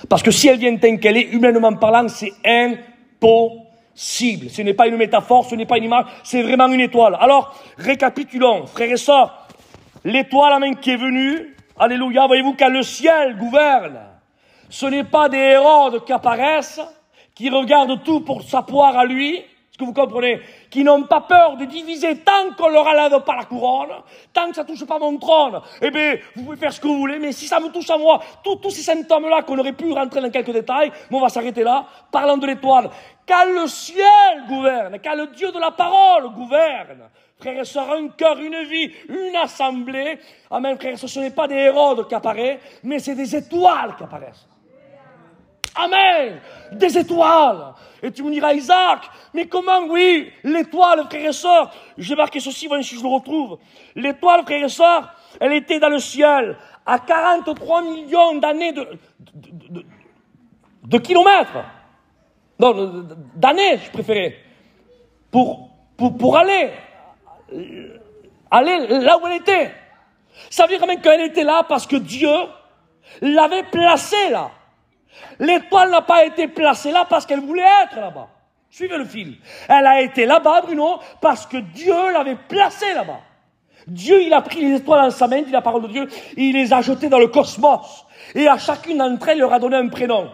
Parce que si elle vient telle qu'elle est, humainement parlant, c'est impossible. Ce n'est pas une métaphore, ce n'est pas une image, c'est vraiment une étoile. Alors, récapitulons, frères et sœurs, l'étoile même qui est venue, alléluia, voyez-vous, quand le ciel gouverne, ce n'est pas des Hérodes qui apparaissent, qui regardent tout pour sa poire à lui, est-ce que vous comprenez, qui n'ont pas peur de diviser tant qu'on leur enlève pas la couronne, tant que ça touche pas mon trône, eh bien, vous pouvez faire ce que vous voulez, mais si ça me touche à moi, tous ces symptômes-là qu'on aurait pu rentrer dans quelques détails, mais on va s'arrêter là, parlant de l'étoile. Quand le ciel gouverne, quand le Dieu de la parole gouverne, frères et sœurs, un cœur, une vie, une assemblée, amen, frères et sœurs, ce n'est pas des Hérodes qui apparaissent, mais c'est des étoiles qui apparaissent. Amen. Des étoiles. Et tu me diras, Isaac, mais comment, oui, l'étoile, frères et sœurs, j'ai marqué ceci, voyez si je le retrouve. L'étoile, frères et sœurs, elle était dans le ciel à 43 millions d'années de kilomètres. Non, d'années, je préférais. Pour aller là où elle était. Ça veut dire quand même qu'elle était là parce que Dieu l'avait placée là. L'étoile n'a pas été placée là parce qu'elle voulait être là-bas. Suivez le fil. Elle a été là-bas, Bruno, parce que Dieu l'avait placée là-bas. Dieu, il a pris les étoiles dans sa main, dit la parole de Dieu, et il les a jetées dans le cosmos. Et à chacune d'entre elles, il leur a donné un prénom.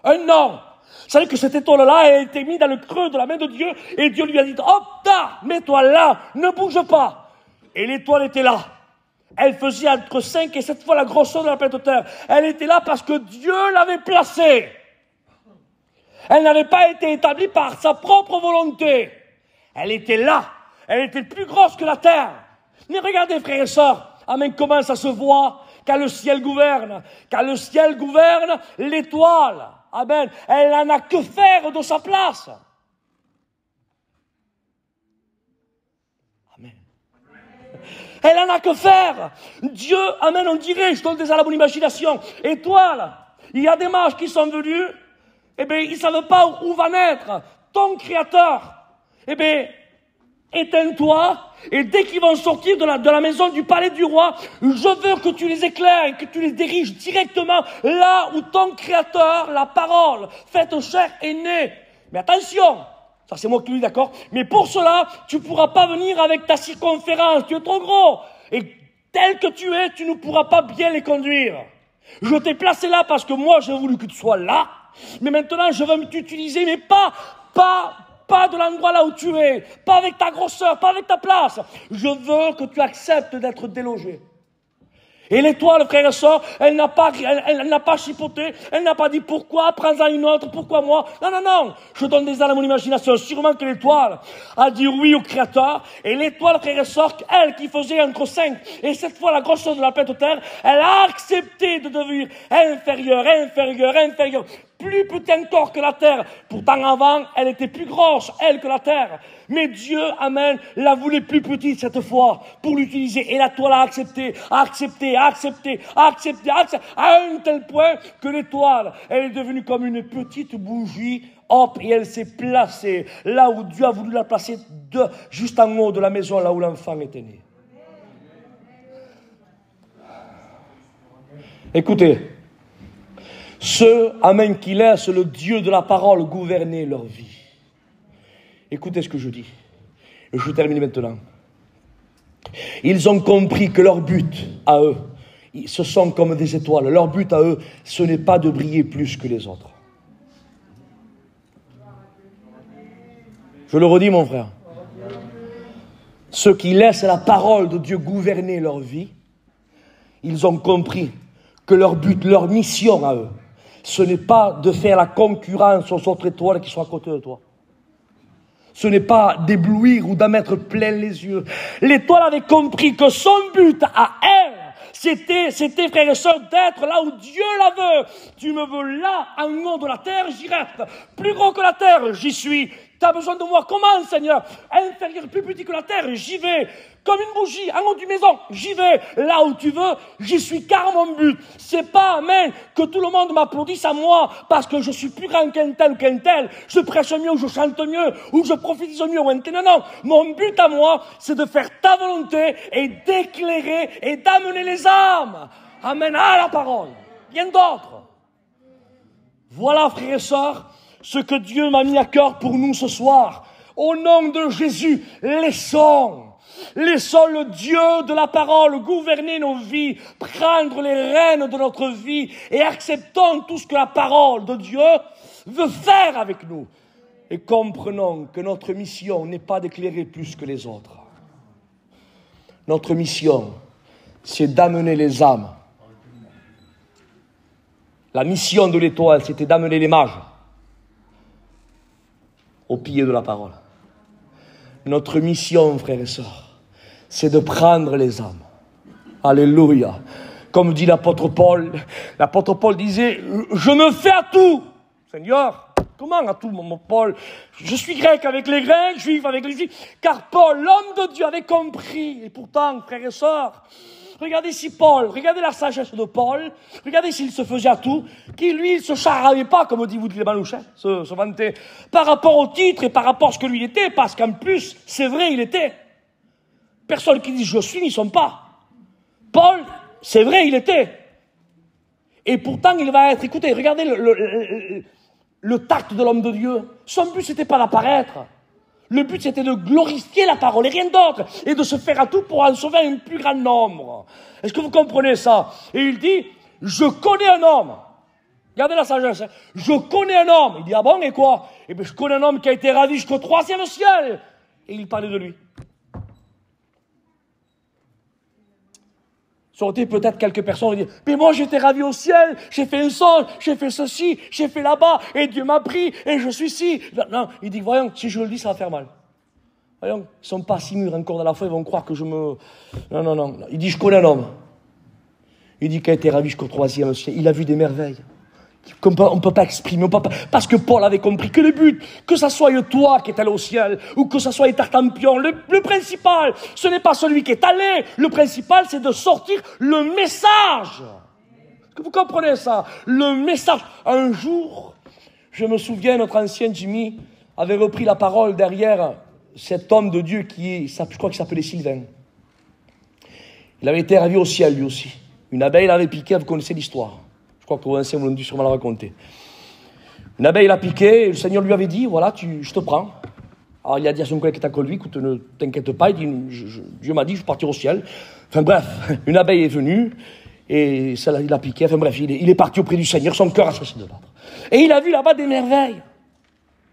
Un nom. Vous savez que cette étoile-là a été mise dans le creux de la main de Dieu, et Dieu lui a dit, hop là, mets-toi là, ne bouge pas. Et l'étoile était là. Elle faisait entre 5 et 7 fois la grosseur de la planète Terre. Elle était là parce que Dieu l'avait placée. Elle n'avait pas été établie par sa propre volonté. Elle était là. Elle était plus grosse que la Terre. Mais regardez, frères et sœurs, amen, comment ça se voit quand le ciel gouverne. Quand le ciel gouverne, l'étoile, amen, elle n'en a que faire de sa place. Elle en a que faire. Dieu, amen, on dirait, je donne déjà la bonne imagination. Étoile, il y a des mages qui sont venus, eh bien, ils ne savent pas où va naître ton créateur. Eh bien, éteins-toi, et dès qu'ils vont sortir de la maison du palais du roi, je veux que tu les éclaires et que tu les diriges directement là où ton créateur, la parole, faite chair, est née. Mais attention, ça c'est moi qui le dis, d'accord? Mais pour cela, tu ne pourras pas venir avec ta circonférence, tu es trop gros. Et tel que tu es, tu ne pourras pas bien les conduire. Je t'ai placé là parce que moi j'ai voulu que tu sois là, mais maintenant je veux t'utiliser, mais pas de l'endroit là où tu es, pas avec ta grosseur, pas avec ta place. Je veux que tu acceptes d'être délogé. Et l'étoile, frère et sœur, elle n'a pas chipoté, elle n'a pas dit pourquoi, prends-en une autre, pourquoi moi. Non, je donne des ailes à mon imagination. Sûrement que l'étoile a dit oui au Créateur, et l'étoile, frère et sœur, elle qui faisait entre 5 et 7 fois la grosseur de la planète Terre, elle a accepté de devenir inférieure, plus petit encore que la terre. Pourtant avant, elle était plus grosse, elle, que la terre. Mais Dieu, amen, la voulait plus petite cette fois pour l'utiliser. Et la toile a accepté, à un tel point que l'étoile, elle est devenue comme une petite bougie. Hop, et elle s'est placée là où Dieu a voulu la placer, juste en haut de la maison, là où l'enfant était né. Écoutez, ceux, amen, qui laissent le Dieu de la parole gouverner leur vie. Écoutez ce que je dis. Et je termine maintenant. Ils ont compris que leur but à eux, ce sont comme des étoiles. Leur but à eux, ce n'est pas de briller plus que les autres. Je le redis, mon frère. Ceux qui laissent la parole de Dieu gouverner leur vie, ils ont compris que leur but, leur mission à eux, ce n'est pas de faire la concurrence aux autres étoiles qui sont à côté de toi. Ce n'est pas d'éblouir ou d'en mettre plein les yeux. L'étoile avait compris que son but à elle, c'était, frères et sœurs, d'être là où Dieu la veut. Tu me veux là, en haut de la terre, j'y reste. Plus gros que la terre, j'y suis. Tu as besoin de moi comment, Seigneur? Inférieur, plus petit que la terre, j'y vais. Comme une bougie, en haut d'une maison, j'y vais. Là où tu veux, j'y suis, car mon but, c'est pas, amen, que tout le monde m'applaudisse à moi, parce que je suis plus grand qu'un tel ou qu'un tel, je prêche mieux, ou je chante mieux, ou je prophétise mieux, ou un tel. Non, non. Mon but à moi, c'est de faire ta volonté, et d'éclairer, et d'amener les âmes. Amen, à la parole. Rien d'autre. Voilà, frères et sœurs, ce que Dieu m'a mis à cœur pour nous ce soir. Au nom de Jésus, laissons le Dieu de la parole gouverner nos vies, prendre les rênes de notre vie et acceptons tout ce que la parole de Dieu veut faire avec nous. Et comprenons que notre mission n'est pas d'éclairer plus que les autres. Notre mission, c'est d'amener les âmes. La mission de l'étoile, c'était d'amener les mages au pied de la parole. Notre mission, frères et sœurs, c'est de prendre les âmes. Alléluia. Comme dit l'apôtre Paul disait, je me fais à tout. Seigneur, comment à tout, mon Paul? Je suis grec avec les Grecs, juif avec les Juifs. Car Paul, l'homme de Dieu, avait compris. Et pourtant, frères et sœurs, regardez regardez la sagesse de Paul, regardez s'il se faisait à tout, qui lui, il se charriait pas, comme dit vous les Manouchets, se vantait, par rapport au titre et par rapport à ce que lui était, parce qu'en plus, c'est vrai, il était. Personne qui dit je suis, n'y sont pas. Paul, c'est vrai, il était. Et pourtant, il va être, écoutez, regardez le tact de l'homme de Dieu. Son but, c'était pas d'apparaître. Le but, c'était de glorifier la parole et rien d'autre. Et de se faire à tout pour en sauver un plus grand nombre. Est-ce que vous comprenez ça? Et il dit, je connais un homme. Regardez la sagesse. Hein. Je connais un homme. Il dit, ah bon, et quoi? Eh bien, je connais un homme qui a été ravi jusqu'au 3e ciel. Et il parlait de lui. Sortez peut-être quelques personnes qui disent, mais moi j'étais ravi au ciel, j'ai fait un songe, j'ai fait ceci, j'ai fait là-bas, et Dieu m'a pris, et je suis ici. Non, il dit, voyons, si je le dis, ça va faire mal. Voyons, ils ne sont pas si mûrs encore dans la foi, ils vont croire que je me... Non. Il dit, je connais un homme. Il dit qu'il a été ravi jusqu'au 3e ciel. Il a vu des merveilles qu'on ne peut pas exprimer. Parce que Paul avait compris que le but, que ça soit toi qui es allé au ciel, ou que ça soit Tartampion, le principal, ce n'est pas celui qui est allé. Le principal, c'est de sortir le message. Est-ce que vous comprenez ça? Le message. Un jour, je me souviens, notre ancien Jimmy avait repris la parole derrière cet homme de Dieu je crois qu'il s'appelait Sylvain. Il avait été ravi au ciel, lui aussi. Une abeille l'avait piqué, vous connaissez l'histoire. Je crois que vos anciens vous l'ont dû sûrement la raconter. Une abeille l'a piqué, et le Seigneur lui avait dit, voilà, je te prends. Alors il a dit à son collègue qui était à côté de lui, écoute, ne t'inquiète pas, il dit, Dieu m'a dit, je vais partir au ciel. Enfin bref, une abeille est venue, et celle-là, il l'a piqué. Enfin bref, il est parti auprès du Seigneur, son cœur a cessé de battre. Et il a vu là-bas des merveilles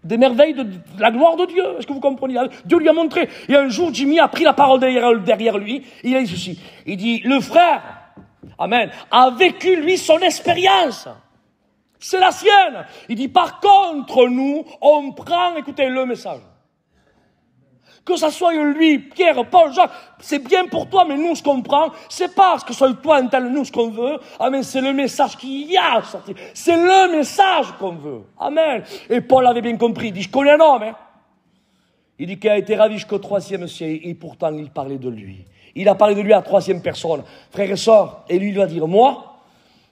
de la gloire de Dieu. Est-ce que vous comprenez? Dieu lui a montré. Et un jour, Jimmy a pris la parole derrière lui, il a dit ceci. Il dit, le frère, amen, a vécu, lui, son expérience. C'est la sienne. Il dit, par contre, nous, on prend, écoutez, le message. Que ça soit lui, Pierre, Paul, Jacques, c'est bien pour toi, mais nous, ce qu'on prend, c'est pas ce que soit toi, un tel, nous, ce qu'on veut. Amen. C'est le message qu'il y a sorti. C'est le message qu'on veut. Amen. Et Paul avait bien compris. Il dit, je connais un homme, hein. Il dit qu'il a été ravi jusqu'au 3e ciel, et pourtant, il parlait de lui. Il a parlé de lui à la 3e personne. Frères et sœurs, et lui, il va dire, moi,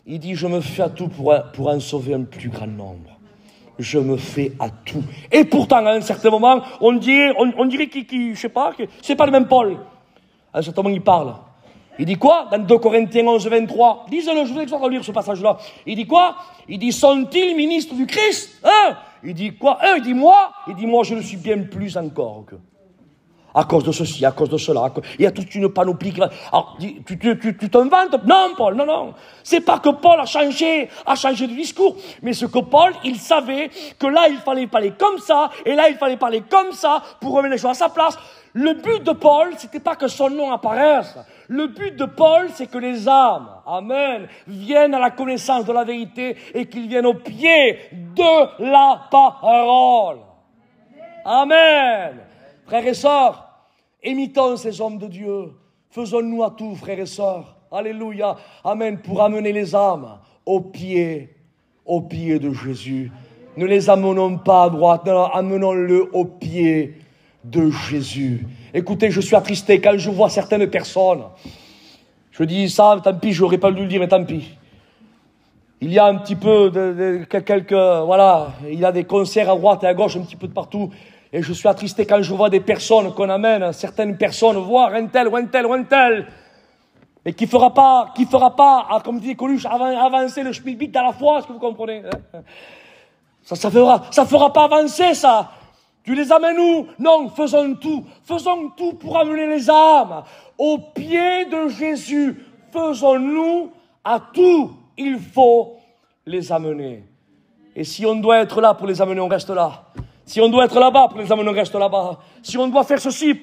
il dit, je me fais à tout pour en sauver un plus grand nombre. Je me fais à tout. Et pourtant, à un certain moment, on dirait qu'il je sais pas, c'est pas le même Paul. À un certain moment, il parle. Il dit quoi? Dans 2 Corinthiens 11, 23. Lisez-le, je vous exhorte à lire ce passage-là. Il dit quoi? Il dit, sont-ils ministres du Christ? Hein? Il dit quoi? Il dit, moi, je le suis bien plus encore que. À cause de ceci, à cause de cela. Il y a toute une panoplie qui va... Alors, tu t'en vantes? Non, Paul, non. C'est pas que Paul a changé de discours, mais ce que Paul, il savait que là, il fallait parler comme ça, et là, il fallait parler comme ça, pour remettre les choses à sa place. Le but de Paul, c'était pas que son nom apparaisse. Le but de Paul, c'est que les âmes, amen, viennent à la connaissance de la vérité et qu'ils viennent au pied de la parole. Amen. Frères et sœurs, imitons ces hommes de Dieu. Faisons-nous à tout, frères et sœurs. Alléluia. Amen. Pour amener les âmes au pied de Jésus. Ne les amenons pas à droite, non, amenons-le au pied de Jésus. Écoutez, je suis attristé quand je vois certaines personnes. Je dis ça, tant pis, j'aurais pas dû le dire, mais tant pis. Il y a un petit peu il y a des concerts à droite et à gauche, un petit peu de partout. Et je suis attristé quand je vois des personnes qu'on amène, certaines personnes, voir un tel ou un tel ou un tel, et qui fera pas, comme dit Coluche, avancer le schmilblick dans la foi, est-ce que vous comprenez? Ça fera pas avancer, ça. Tu les amènes où? Non, faisons tout pour amener les âmes au pied de Jésus. Faisons-nous à tout, il faut les amener. Et si on doit être là pour les amener, on reste là. Si on doit être là-bas pour les amener, on reste là-bas. Si on doit faire ceci,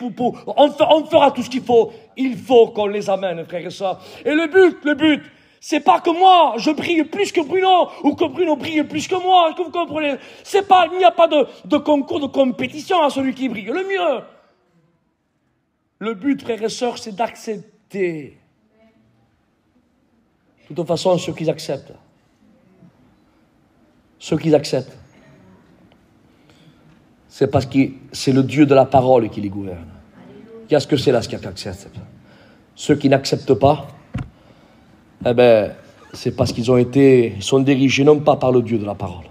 on fera tout ce qu'il faut. Il faut qu'on les amène, frères et sœurs. Et le but, c'est pas que moi, je brille plus que Bruno, ou que Bruno brille plus que moi. Est-ce que vous comprenez? Il n'y a pas de concours de compétition à celui qui brille le mieux. Le but, frères et sœurs, c'est d'accepter. De toute façon, ceux qui acceptent, c'est parce que c'est le Dieu de la parole qui les gouverne. Qu'est-ce que c'est là, ce qui accepte? Ceux qui n'acceptent pas, c'est parce qu'ils sont dirigés non pas par le Dieu de la parole,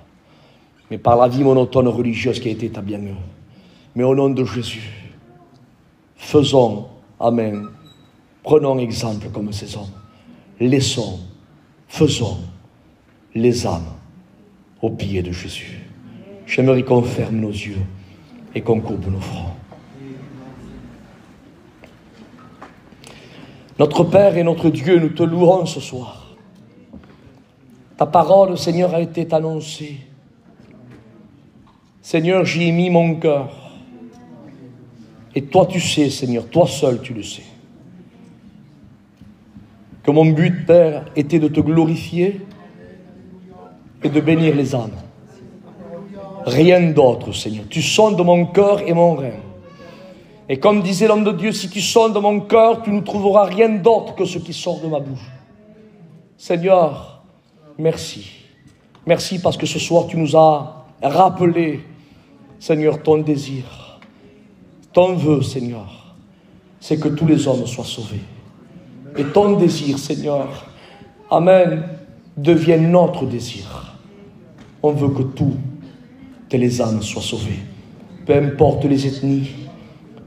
mais par la vie monotone religieuse qui a été établie en eux. Mais au nom de Jésus, faisons, amen, prenons exemple comme ces hommes. Faisons les âmes au pied de Jésus. J'aimerais qu'on ferme nos yeux et qu'on courbe nos fronts. Notre Père et notre Dieu, nous te louons ce soir. Ta parole, Seigneur, a été annoncée. Seigneur, j'y ai mis mon cœur. Et toi, tu sais, Seigneur, toi seul, tu le sais. Que mon but, Père, était de te glorifier et de bénir les âmes. Rien d'autre, Seigneur. Tu sondes mon cœur et mon rein. Et comme disait l'homme de Dieu, si tu sondes mon cœur, tu ne trouveras rien d'autre que ce qui sort de ma bouche. Seigneur, merci. Merci parce que ce soir, tu nous as rappelé, Seigneur, ton désir. Ton vœu, Seigneur, c'est que tous les hommes soient sauvés. Et ton désir, Seigneur, amen, devienne notre désir. On veut que toutes les âmes soient sauvées. Peu importe les ethnies,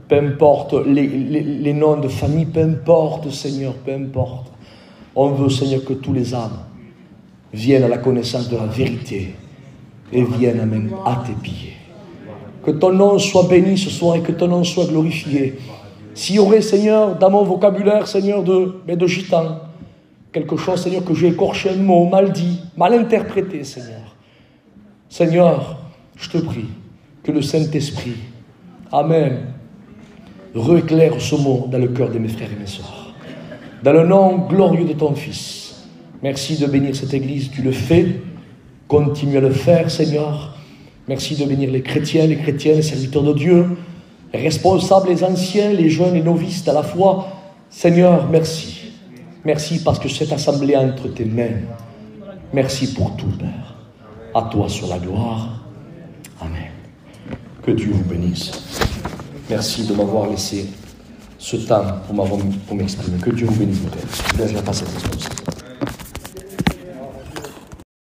peu importe les noms de famille, peu importe, Seigneur, peu importe. On veut, Seigneur, que tous les âmes viennent à la connaissance de la vérité et viennent, amen, à tes pieds. Que ton nom soit béni ce soir et que ton nom soit glorifié. S'il y aurait, Seigneur, dans mon vocabulaire, Seigneur, de gitan, quelque chose, Seigneur, que j'ai écorché un mot, mal dit, mal interprété, Seigneur. Seigneur, je te prie que le Saint-Esprit, amen, rééclaire ce mot dans le cœur de mes frères et mes sœurs. Dans le nom glorieux de ton Fils, merci de bénir cette Église, tu le fais, continue à le faire, Seigneur. Merci de bénir les chrétiens, les serviteurs de Dieu. les responsables, les anciens, les jeunes, les novices à la foi. Seigneur, merci. Merci parce que cette assemblée est entre tes mains. Merci pour tout, Père. À toi soit la gloire. Amen. Que Dieu vous bénisse. Merci de m'avoir laissé ce temps pour m'exprimer. Que Dieu vous bénisse, mon Père. Je laisse la passe à